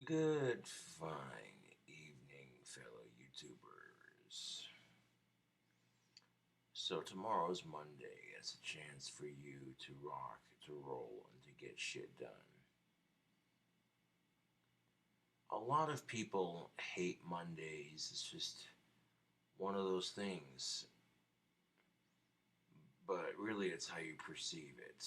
Good fine evening, fellow YouTubers. So tomorrow's Monday. It's a chance for you to rock, to roll, and to get shit done. A lot of people hate Mondays. It's just one of those things. But really, it's how you perceive it.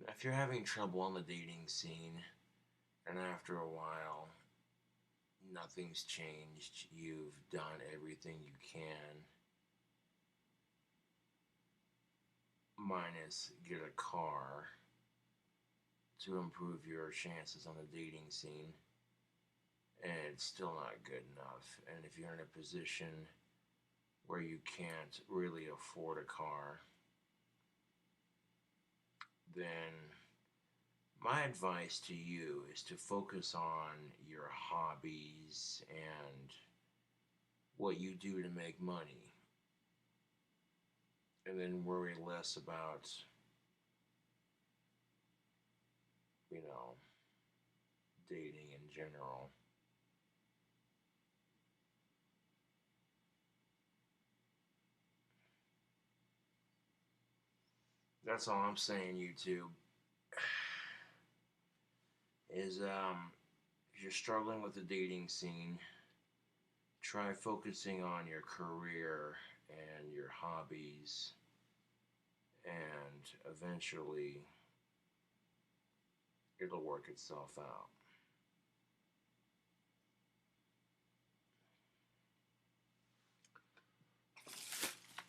If you're having trouble on the dating scene, and after a while, nothing's changed, you've done everything you can, minus get a car to improve your chances on the dating scene, and it's still not good enough. And if you're in a position where you can't really afford a car, then my advice to you is to focus on your hobbies and what you do to make money, and then worry less about, you know, dating in general. That's all I'm saying, YouTube. Is if you're struggling with the dating scene, try focusing on your career and your hobbies, and eventually it'll work itself out.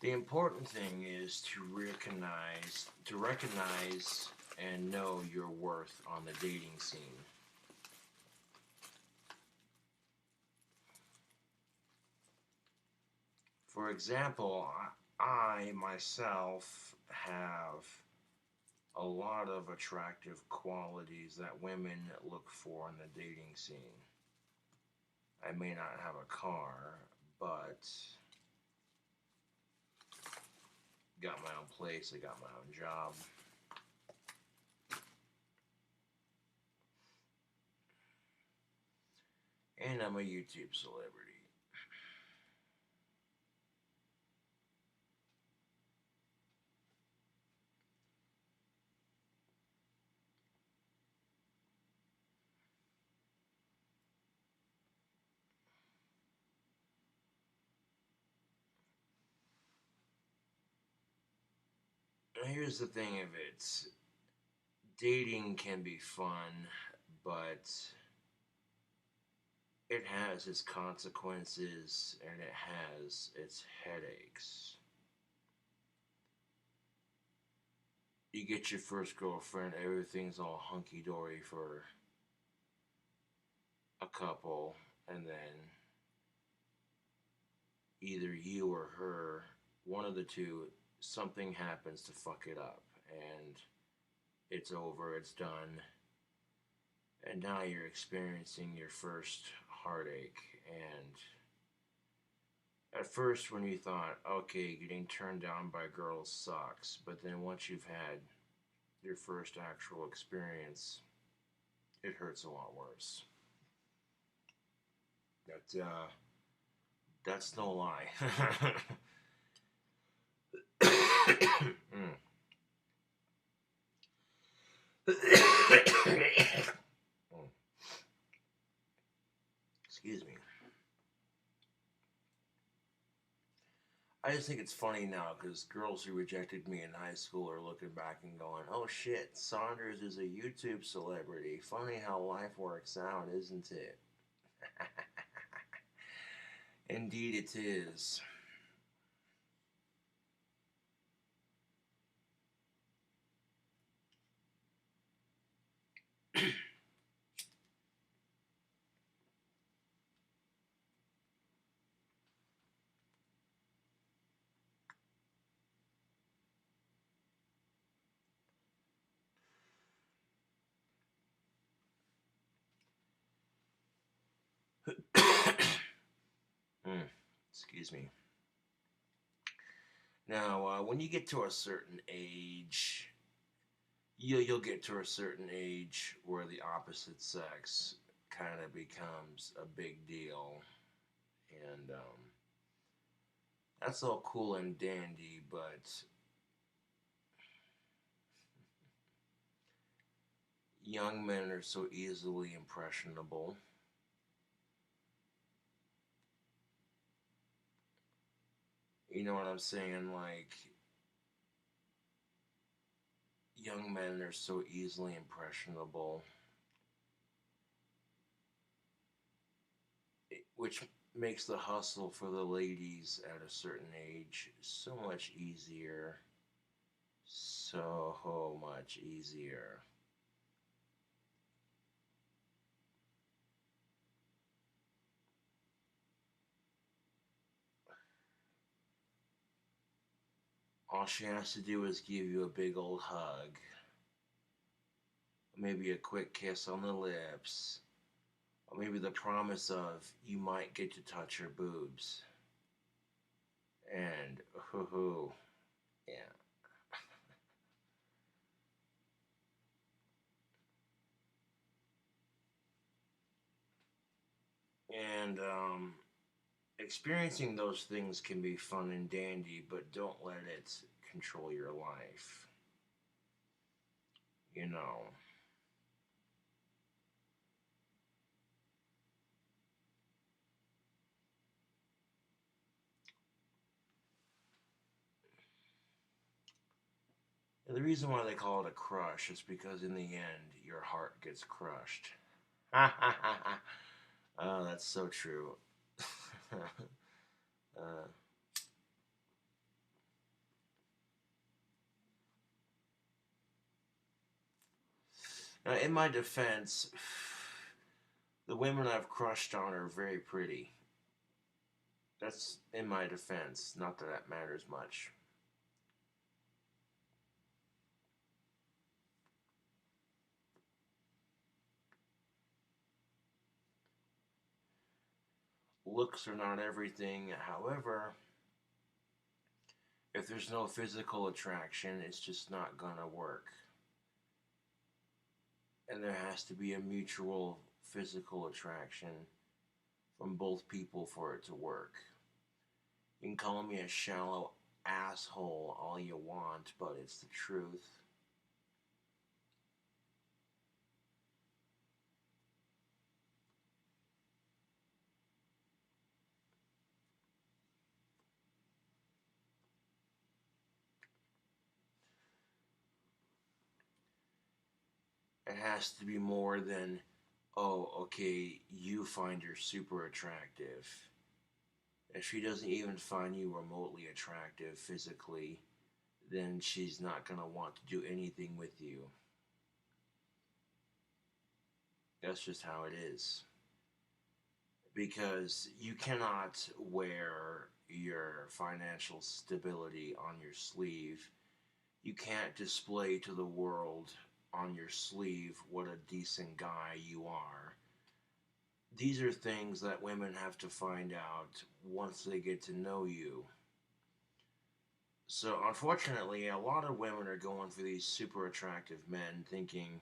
The important thing is to recognize and know your worth on the dating scene. For example, I myself have a lot of attractive qualities that women look for in the dating scene. I may not have a car, but got my own place, I got my own job. And I'm a YouTube celebrity. Here's the thing of it. Dating can be fun, but it has its consequences and it has its headaches. You get your first girlfriend, everything's all hunky dory for a couple, and then either you or her, one of the two, something happens to fuck it up, and it's over, it's done, and now you're experiencing your first heartache. And at first, when you thought, okay, getting turned down by girls sucks, but then once you've had your first actual experience, it hurts a lot worse. That's no lie. Mm. Excuse me. I just think it's funny now because girls who rejected me in high school are looking back and going, oh shit, Saunders is a YouTube celebrity. Funny how life works out, isn't it? Indeed, it is. Mm, excuse me. Now, when you get to a certain age, you'll get to a certain age where the opposite sex kind of becomes a big deal, and that's all cool and dandy, but young men are so easily impressionable. You know what I'm saying? Like, young men are so easily impressionable, which makes the hustle for the ladies at a certain age so much easier. So much easier. All she has to do is give you a big old hug, maybe a quick kiss on the lips, or maybe the promise of you might get to touch her boobs. And, hoo, yeah. And, experiencing those things can be fun and dandy, but don't let it control your life. You know. And the reason why they call it a crush is because in the end, your heart gets crushed. Oh, that's so true. uh, in my defense, the women I've crushed on are very pretty. That's in my defense. Not that that matters much. Looks are not everything. However, if there's no physical attraction, it's just not gonna work. And there has to be a mutual physical attraction from both people for it to work. You can call me a shallow asshole all you want, but it's the truth. It has to be more than, oh, okay, you find her super attractive. If she doesn't even find you remotely attractive physically, then she's not going to want to do anything with you. That's just how it is. Because you cannot wear your financial stability on your sleeve. You can't display to the world on your sleeve what a decent guy you are. These are things that women have to find out once they get to know you. So, unfortunately, a lot of women are going for these super attractive men thinking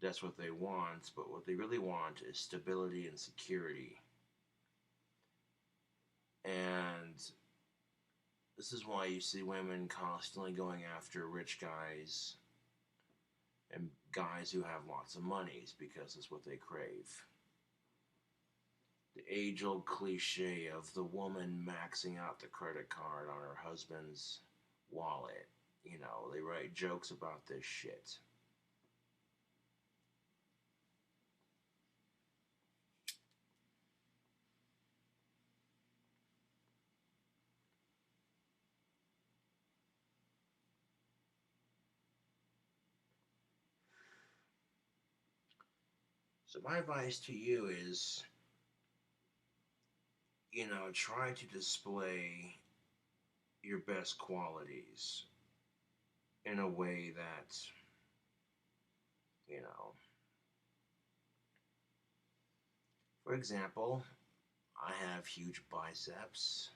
that's what they want, but what they really want is stability and security. And this is why you see women constantly going after rich guys and guys who have lots of monies because it's what they crave. The age old cliche of the woman maxing out the credit card on her husband's wallet. You know, they write jokes about this shit. So, my advice to you is, you know, try to display your best qualities in a way that, you know, for example, I have huge biceps.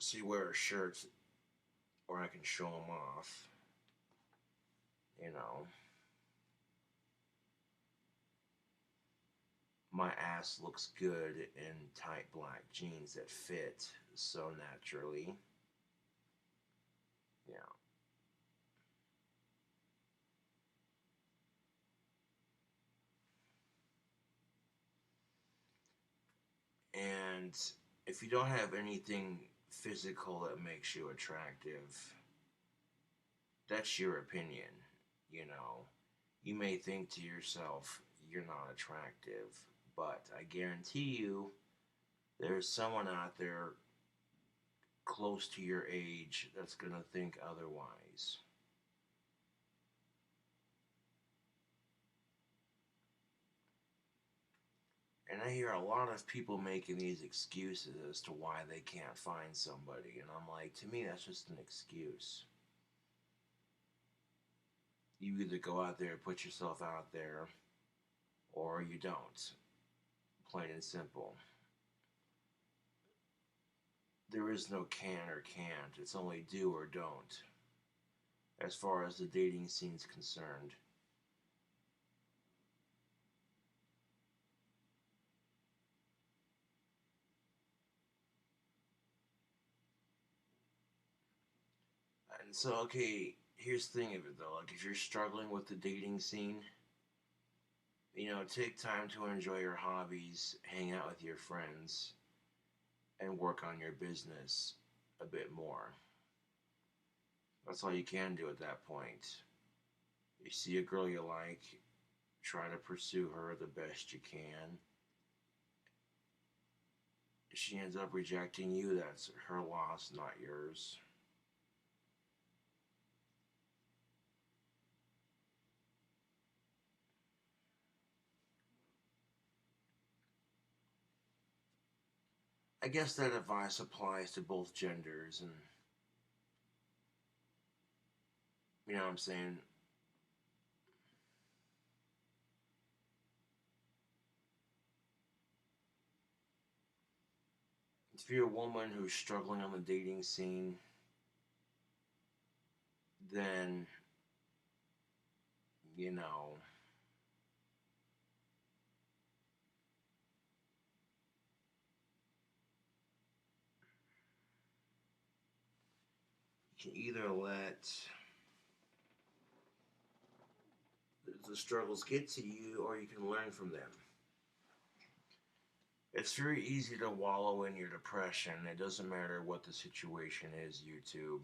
she wears shirts where I can show them off, you know. My ass looks good in tight black jeans that fit so naturally. Yeah. And if you don't have anything physical that makes you attractive, that's your opinion, you know. You may think to yourself, you're not attractive, but I guarantee you, there's someone out there close to your age that's gonna think otherwise. And I hear a lot of people making these excuses as to why they can't find somebody. And I'm like, to me, that's just an excuse. You either go out there and put yourself out there, or you don't. Plain and simple. There is no can or can't. It's only do or don't, as far as the dating scene's concerned. And so, okay, here's the thing of it though. Like, if you're struggling with the dating scene, take time to enjoy your hobbies, hang out with your friends, and work on your business a bit more. That's all you can do at that point. You see a girl you like, try to pursue her the best you can. If she ends up rejecting you, that's her loss, not yours. I guess that advice applies to both genders, and you know what I'm saying? If you're a woman who's struggling on the dating scene, then, you know, you can either let the struggles get to you or you can learn from them. It's very easy to wallow in your depression. It doesn't matter what the situation is, YouTube.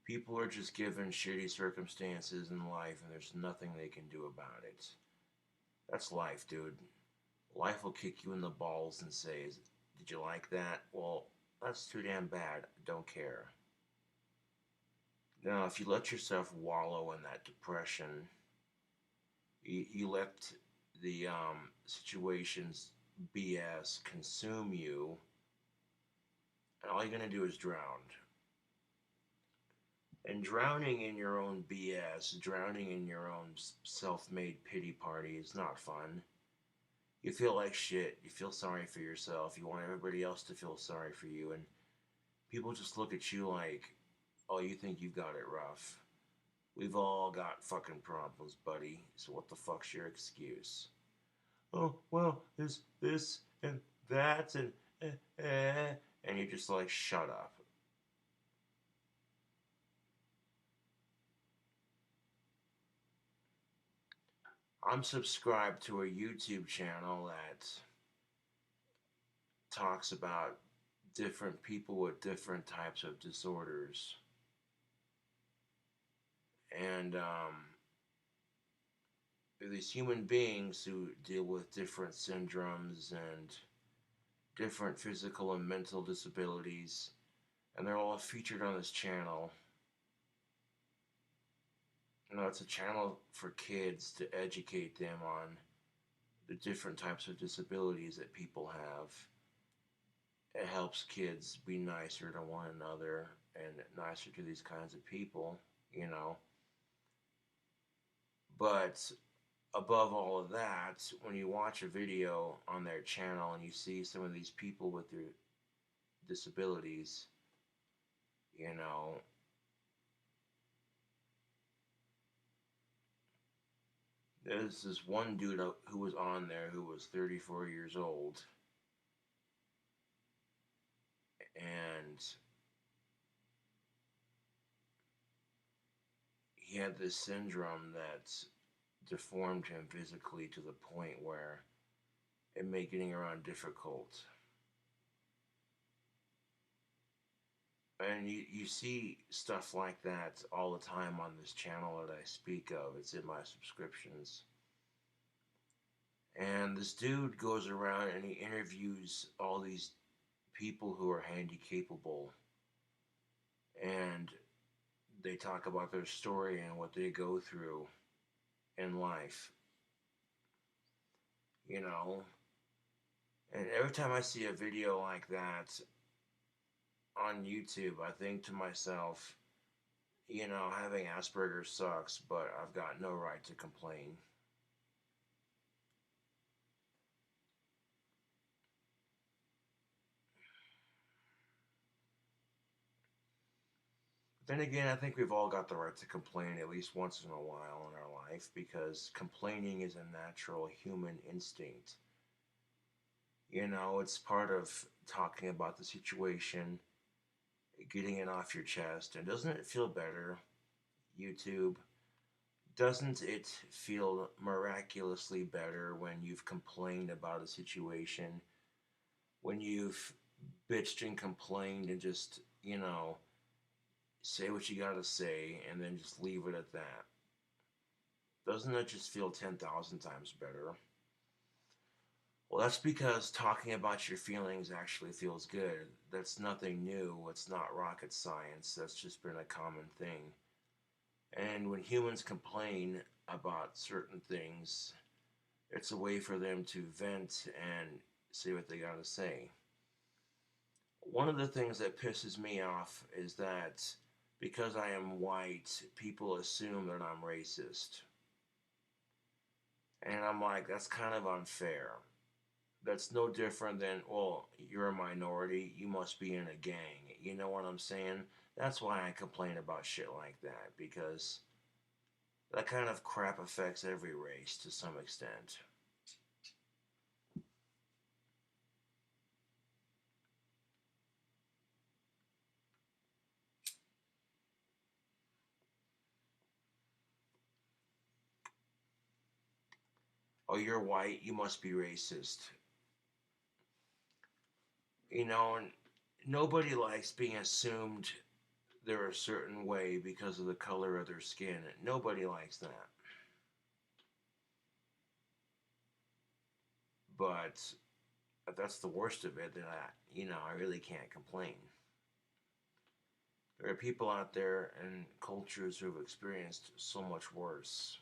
People are just given shitty circumstances in life and there's nothing they can do about it. That's life, dude. Life will kick you in the balls and say, did you like that? Well, that's too damn bad. Don't care. Now, if you let yourself wallow in that depression, you let the situation's BS consume you, and all you're going to do is drown. And drowning in your own BS, drowning in your own self made pity party is not fun. You feel like shit. You feel sorry for yourself. You want everybody else to feel sorry for you. And people just look at you like, oh, you think you've got it rough. We've all got fucking problems, buddy. So what the fuck's your excuse? Oh, well, there's this and that and and you're just like, shut up. I'm subscribed to a YouTube channel that talks about different people with different types of disorders. And these human beings who deal with different syndromes and different physical and mental disabilities, and they're all featured on this channel. It's a channel for kids to educate them on the different types of disabilities that people have. It helps kids be nicer to one another and nicer to these kinds of people. But above all of that, when you watch a video on their channel and you see some of these people with their disabilities, you know, there's this one dude who was on there who was 34 years old, and he had this syndrome that deformed him physically to the point where it made getting around difficult. And you see stuff like that all the time on this channel that I speak of. It's in my subscriptions. And this dude goes around and he interviews all these people who are handicapable. And they talk about their story and what they go through in life. You know? And every time I see a video like that on YouTube, I think to myself, you know, having Asperger's sucks, but I've got no right to complain. Then again, I think we've all got the right to complain at least once in a while in our life, because complaining is a natural human instinct. You know, it's part of talking about the situation, getting it off your chest. And doesn't it feel better, YouTube? Doesn't it feel miraculously better when you've complained about a situation, when you've bitched and complained and just, you know, say what you gotta say and then just leave it at that? Doesn't that just feel 10,000 times better? Well, that's because talking about your feelings actually feels good. That's nothing new. It's not rocket science. That's just been a common thing. And when humans complain about certain things, it's a way for them to vent and say what they gotta say. One of the things that pisses me off is that because I am white, people assume that I'm racist. And I'm like, that's kind of unfair. That's no different than, well, you're a minority, you must be in a gang. You know what I'm saying? That's why I complain about shit like that, because that kind of crap affects every race to some extent. Oh, you're white, you must be racist. You know, and nobody likes being assumed they're a certain way because of the color of their skin. Nobody likes that. But if that's the worst of it, then I really can't complain. There are people out there and cultures who have experienced so much worse.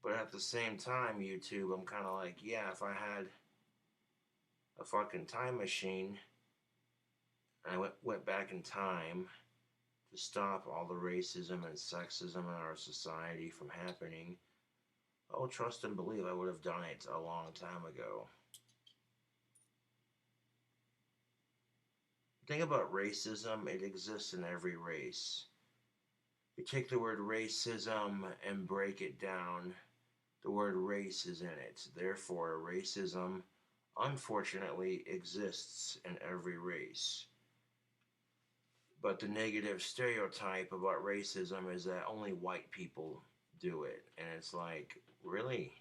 But at the same time, YouTube, I'm kind of like, yeah, if I had a fucking time machine and I went back in time to stop all the racism and sexism in our society from happening, oh, trust and believe I would have done it a long time ago. The thing about racism, it exists in every race. You take the word racism and break it down, the word race is in it. Therefore, racism, unfortunately, exists in every race. But the negative stereotype about racism is that only white people do it. And it's like, really?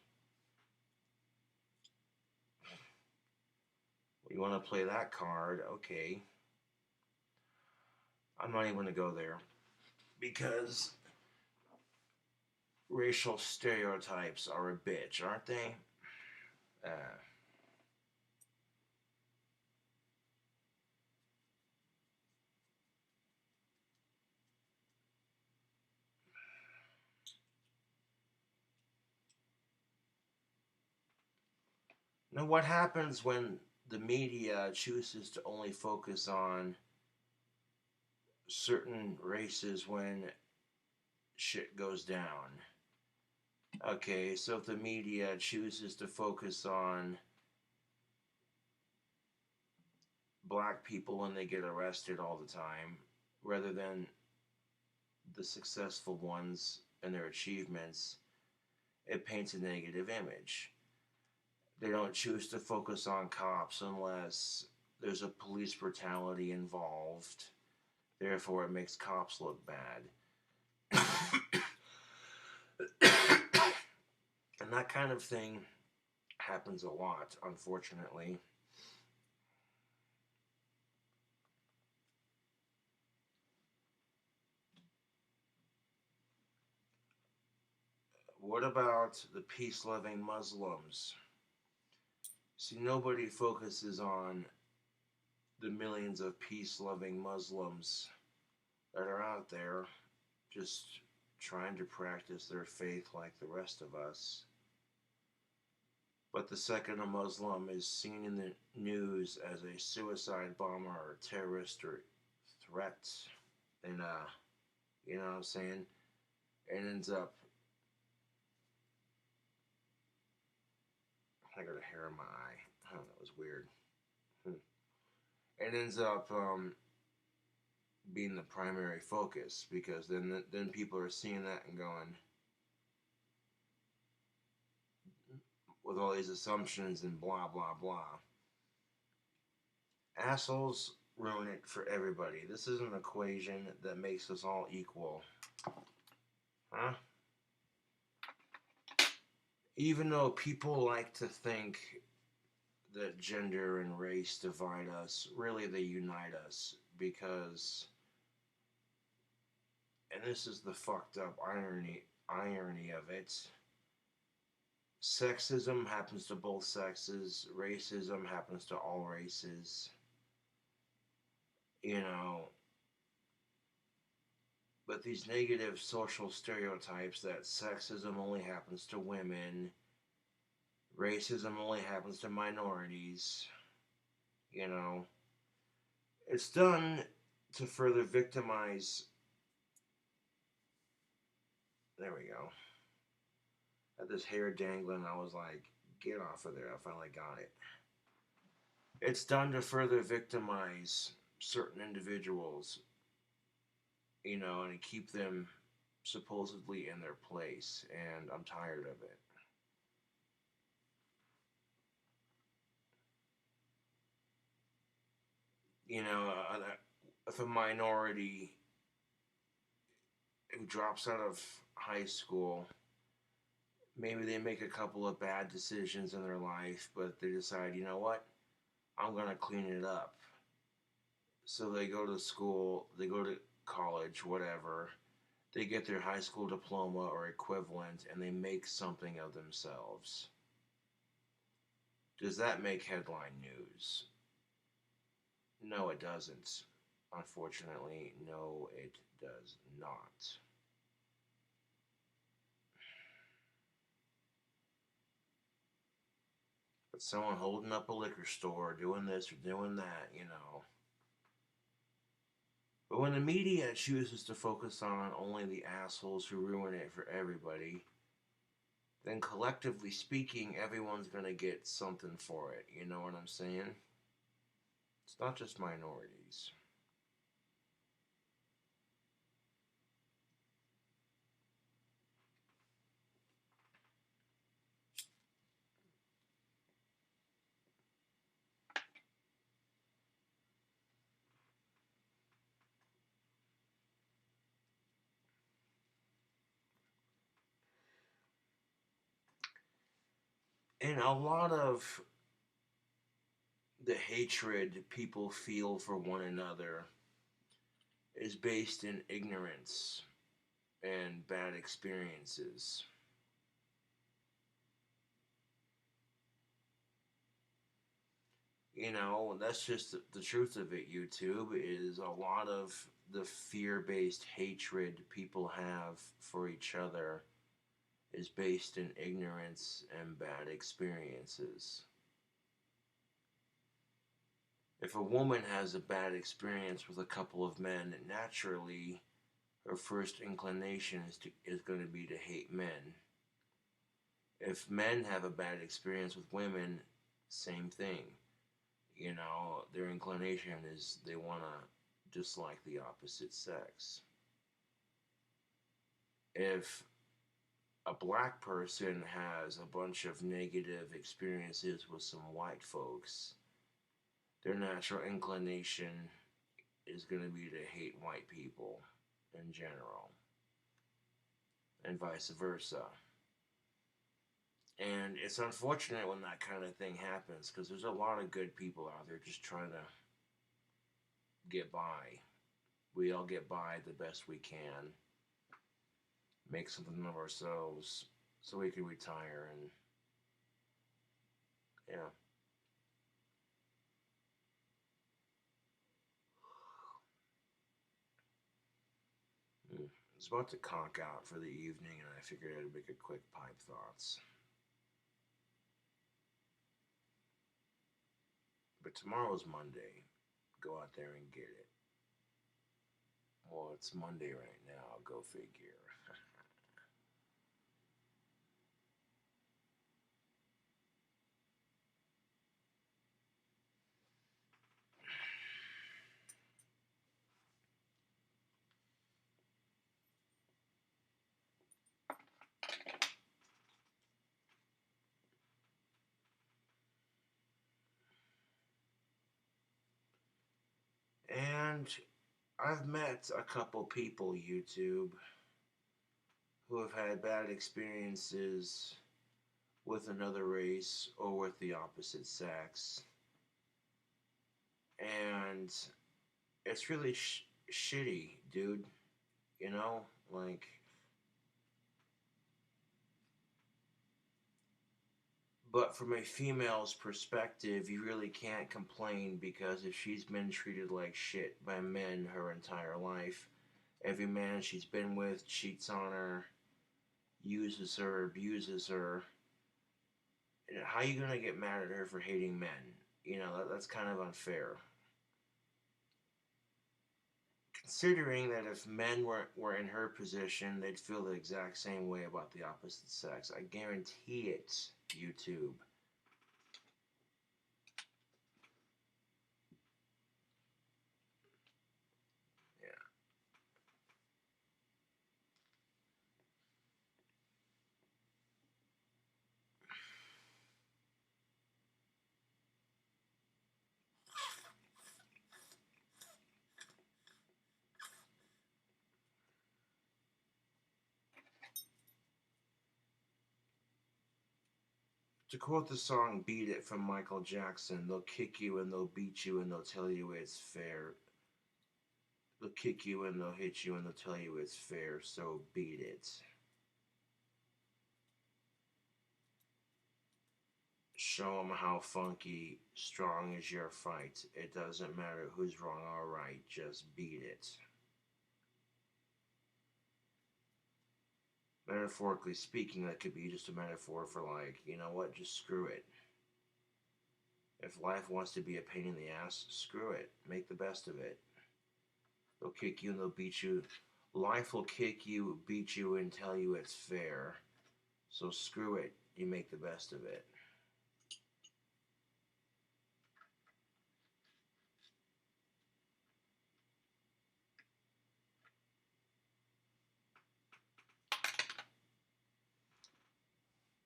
You want to play that card? Okay. I'm not even going to go there. Because racial stereotypes are a bitch, aren't they? Now, what happens when the media chooses to only focus on certain races when shit goes down? Okay, so if the media chooses to focus on black people when they get arrested all the time, rather than the successful ones and their achievements, it paints a negative image. They don't choose to focus on cops unless there's a police brutality involved. Therefore, it makes cops look bad. And that kind of thing happens a lot, unfortunately. What about the peace loving Muslims? See, nobody focuses on the millions of peace loving Muslims that are out there just trying to practice their faith like the rest of us. But the second a Muslim is seen in the news as a suicide bomber or terrorist or threat, then, you know what I'm saying? It ends up, I got a hair in my eye. Oh, that was weird. It ends up being the primary focus because then people are seeing that and going, with all these assumptions and blah blah blah. Assholes ruin it for everybody. This is an equation that makes us all equal. Huh? Even though people like to think that gender and race divide us, really they unite us because, and this is the fucked up irony of it, sexism happens to both sexes, racism happens to all races, you know, but these negative social stereotypes that sexism only happens to women, racism only happens to minorities, you know, it's done to further victimize. There we go. Had this hair dangling. I was like, get off of there. I finally got it. It's done to further victimize certain individuals, you know, and to keep them supposedly in their place. And I'm tired of it. You know, if a minority who drops out of high school, maybe they make a couple of bad decisions in their life, but they decide, you know what? I'm going to clean it up. So they go to school, they go to college, whatever. They get their high school diploma or equivalent and they make something of themselves. Does that make headline news? No, it doesn't. Unfortunately, no, it does not. But someone holding up a liquor store, doing this or doing that, you know. But when the media chooses to focus on only the assholes who ruin it for everybody, then collectively speaking, everyone's gonna get something for it. You know what I'm saying? It's not just minorities. And a lot of the hatred people feel for one another is based in ignorance and bad experiences. You know, that's just the truth of it, YouTube, is a lot of the fear based hatred people have for each other is based in ignorance and bad experiences. If a woman has a bad experience with a couple of men, naturally her first inclination is going to be to hate men. If men have a bad experience with women, same thing. You know, their inclination is they want to dislike the opposite sex. If a black person has a bunch of negative experiences with some white folks, their natural inclination is going to be to hate white people in general, and vice versa. And it's unfortunate when that kind of thing happens because there's a lot of good people out there just trying to get by. We all get by the best we can, make something of ourselves so we can retire and, yeah. I was about to conk out for the evening and I figured I'd make a quick pipe thoughts. But tomorrow's Monday. Go out there and get it. Well, it's Monday right now. Go figure. And I've met a couple people, YouTube, who have had bad experiences with another race or with the opposite sex. And it's really shitty, dude. You know? Like, but from a female's perspective, you really can't complain because if she's been treated like shit by men her entire life, every man she's been with cheats on her, uses her, abuses her. How are you gonna get mad at her for hating men? You know, that's kind of unfair. Considering that if men were in her position, they'd feel the exact same way about the opposite sex. I guarantee it, YouTube. Yeah. To quote the song Beat It from Michael Jackson, they'll kick you and they'll beat you and they'll tell you it's fair. They'll kick you and they'll hit you and they'll tell you it's fair, so beat it. Show them how funky, strong is your fight. It doesn't matter who's wrong or right, just beat it. Metaphorically speaking, that could be just a metaphor for, like, you know what, just screw it. If life wants to be a pain in the ass, screw it. Make the best of it. They'll kick you and they'll beat you. Life will kick you, beat you, and tell you it's fair. So screw it. You make the best of it.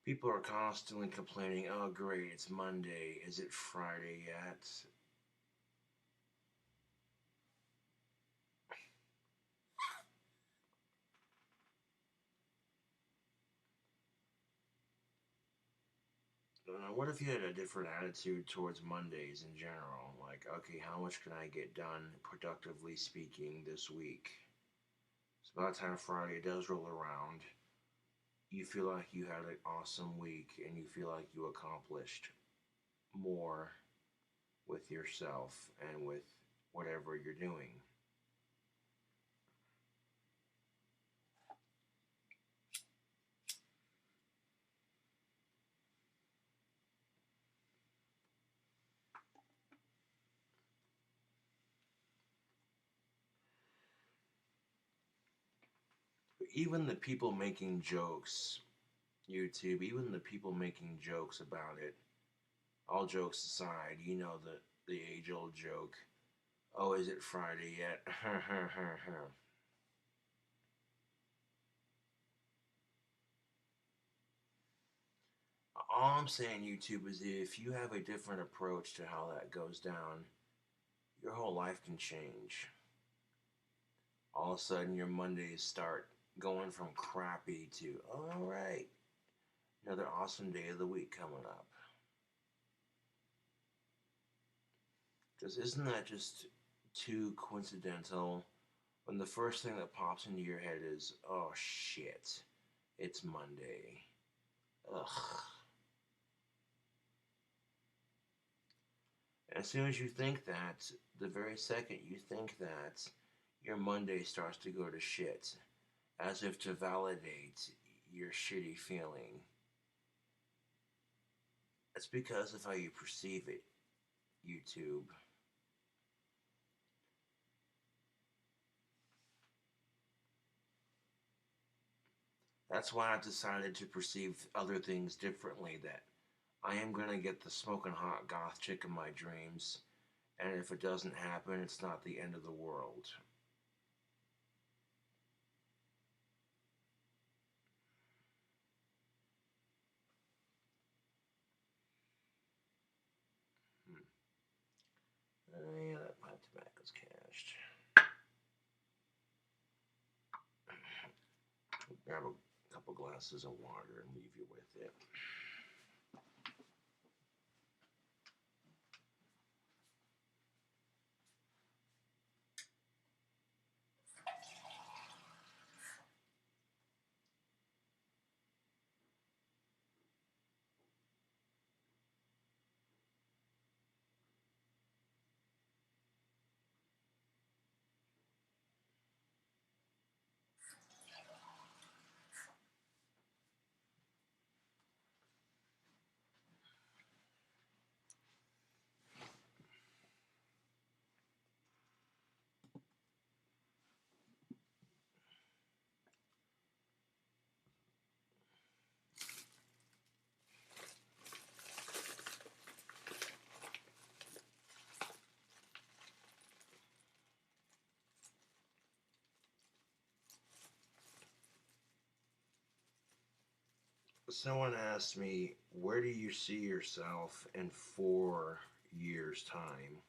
People are constantly complaining, oh great, it's Monday. Is it Friday yet? What if you had a different attitude towards Mondays in general? Like, okay, how much can I get done, productively speaking, this week? So by the time Friday does roll around, you feel like you had an awesome week and you feel like you accomplished more with yourself and with whatever you're doing. But even the people making jokes YouTube, even the people making jokes about it, all jokes aside, you know the age old joke. Oh, is it Friday yet? All I'm saying, YouTube, is if you have a different approach to how that goes down, your whole life can change. All of a sudden, your Mondays start going from crappy to, all right, another awesome day of the week coming up. Because isn't that just too coincidental when the first thing that pops into your head is, oh shit, it's Monday. Ugh. As soon as you think that, the very second you think that, your Monday starts to go to shit, as if to validate your shitty feeling. It's because of how you perceive it, YouTube. That's why I've decided to perceive other things differently. That I am gonna get the smoking hot goth chick in my dreams, and if it doesn't happen, it's not the end of the world. Yeah, that pipe tobacco's cashed. Grab a couple glasses of water and leave you with it. Someone asked me, where do you see yourself in 4 years' time?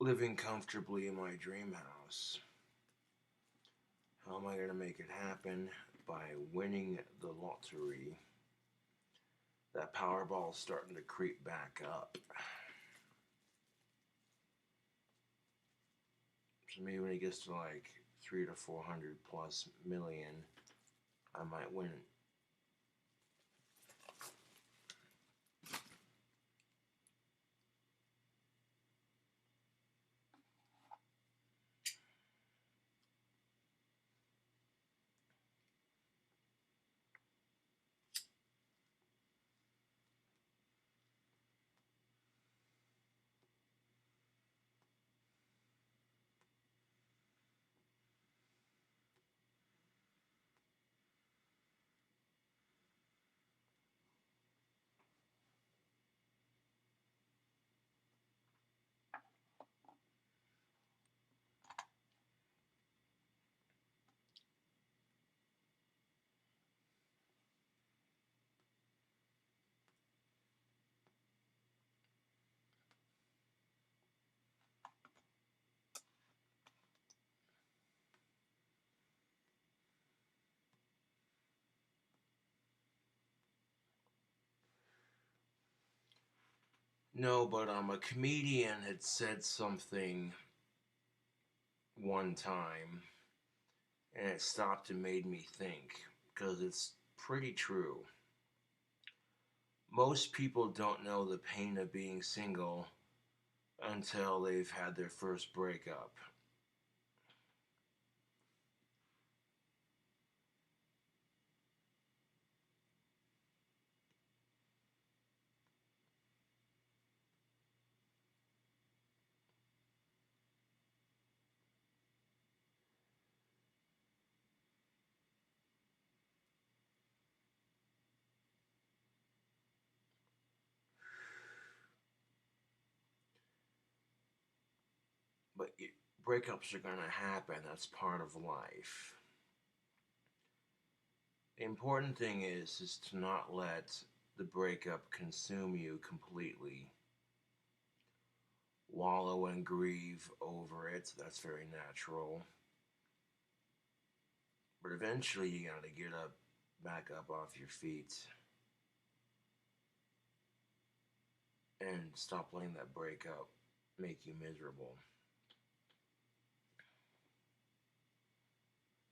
Living comfortably in my dream house. How am I going to make it happen? By winning the lottery. That Powerball's starting to creep back up. So maybe when it gets to like 300 to 400 plus million, I might win. No, but a comedian had said something one time, and it stopped and made me think, because it's pretty true. Most people don't know the pain of being single until they've had their first breakup. But breakups are going to happen. That's part of life. The important thing is to not let the breakup consume you completely. Wallow and grieve over it. That's very natural. But eventually you gotta get up, back up off your feet, and stop letting that breakup make you miserable.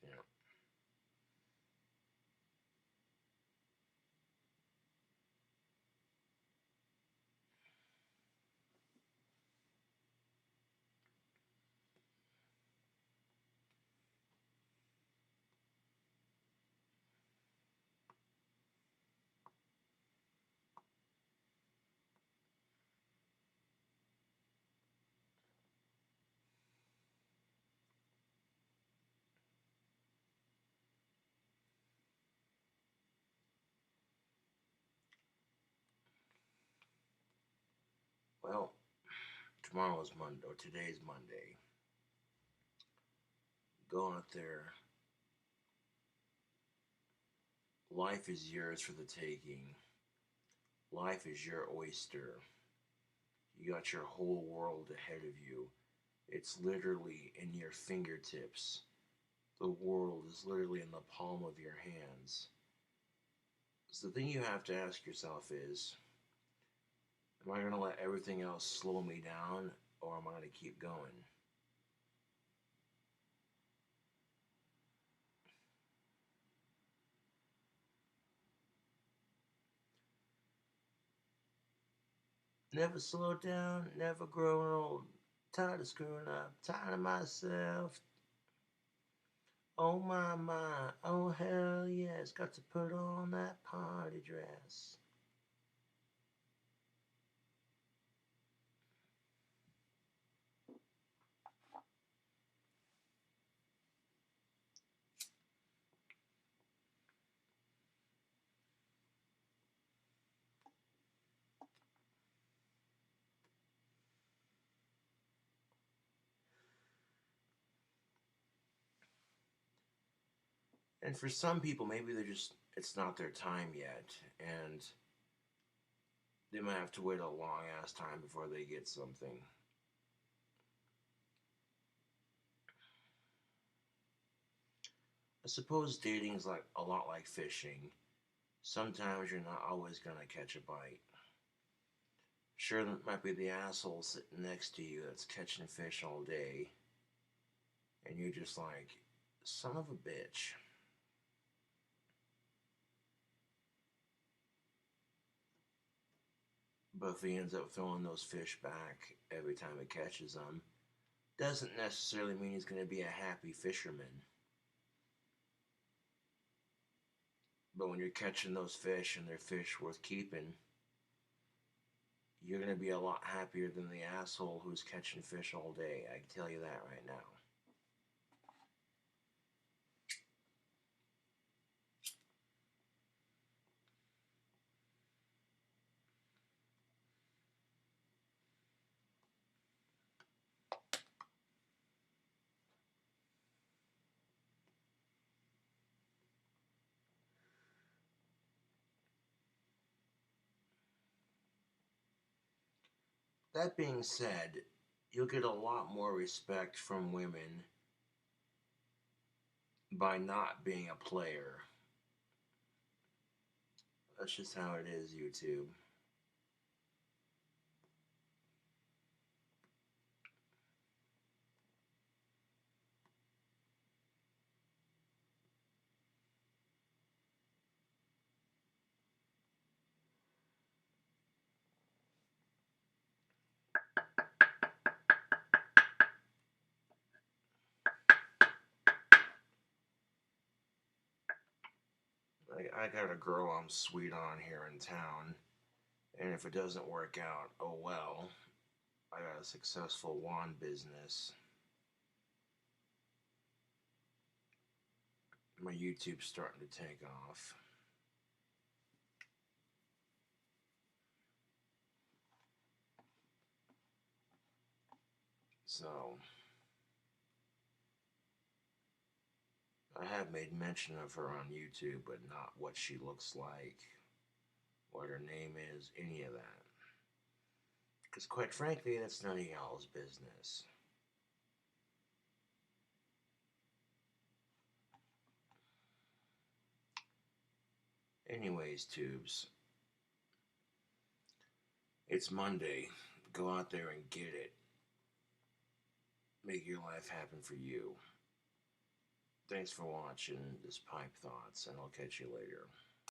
Yeah. Well, tomorrow is Monday, or today's Monday. Go out there. Life is yours for the taking. Life is your oyster. You got your whole world ahead of you. It's literally in your fingertips. The world is literally in the palm of your hands. So the thing you have to ask yourself is, am I going to let everything else slow me down, or am I going to keep going? Never slow down, never grow old. Tired of screwing up, tired of myself. Oh my, oh hell yes, got to put on that party dress. And for some people, maybe it's not their time yet, and they might have to wait a long ass time before they get something. I suppose dating's like a lot like fishing. Sometimes you're not always gonna catch a bite. Sure, that might be the asshole sitting next to you that's catching fish all day, and you're just like, son of a bitch. But if he ends up throwing those fish back every time he catches them, doesn't necessarily mean he's going to be a happy fisherman. But when you're catching those fish and they're fish worth keeping, you're going to be a lot happier than the asshole who's catching fish all day. I can tell you that right now. That being said, you'll get a lot more respect from women by not being a player. That's just how it is, YouTube. I got a girl I'm sweet on here in town, and if it doesn't work out, oh well. I got a successful wand business. My YouTube's starting to take off. So, I have made mention of her on YouTube, but not what she looks like, what her name is, any of that. Because quite frankly, that's none of y'all's business. Anyways, tubes, it's Monday. Go out there and get it. Make your life happen for you. Thanks for watching this Pipe Thoughts, and I'll catch you later.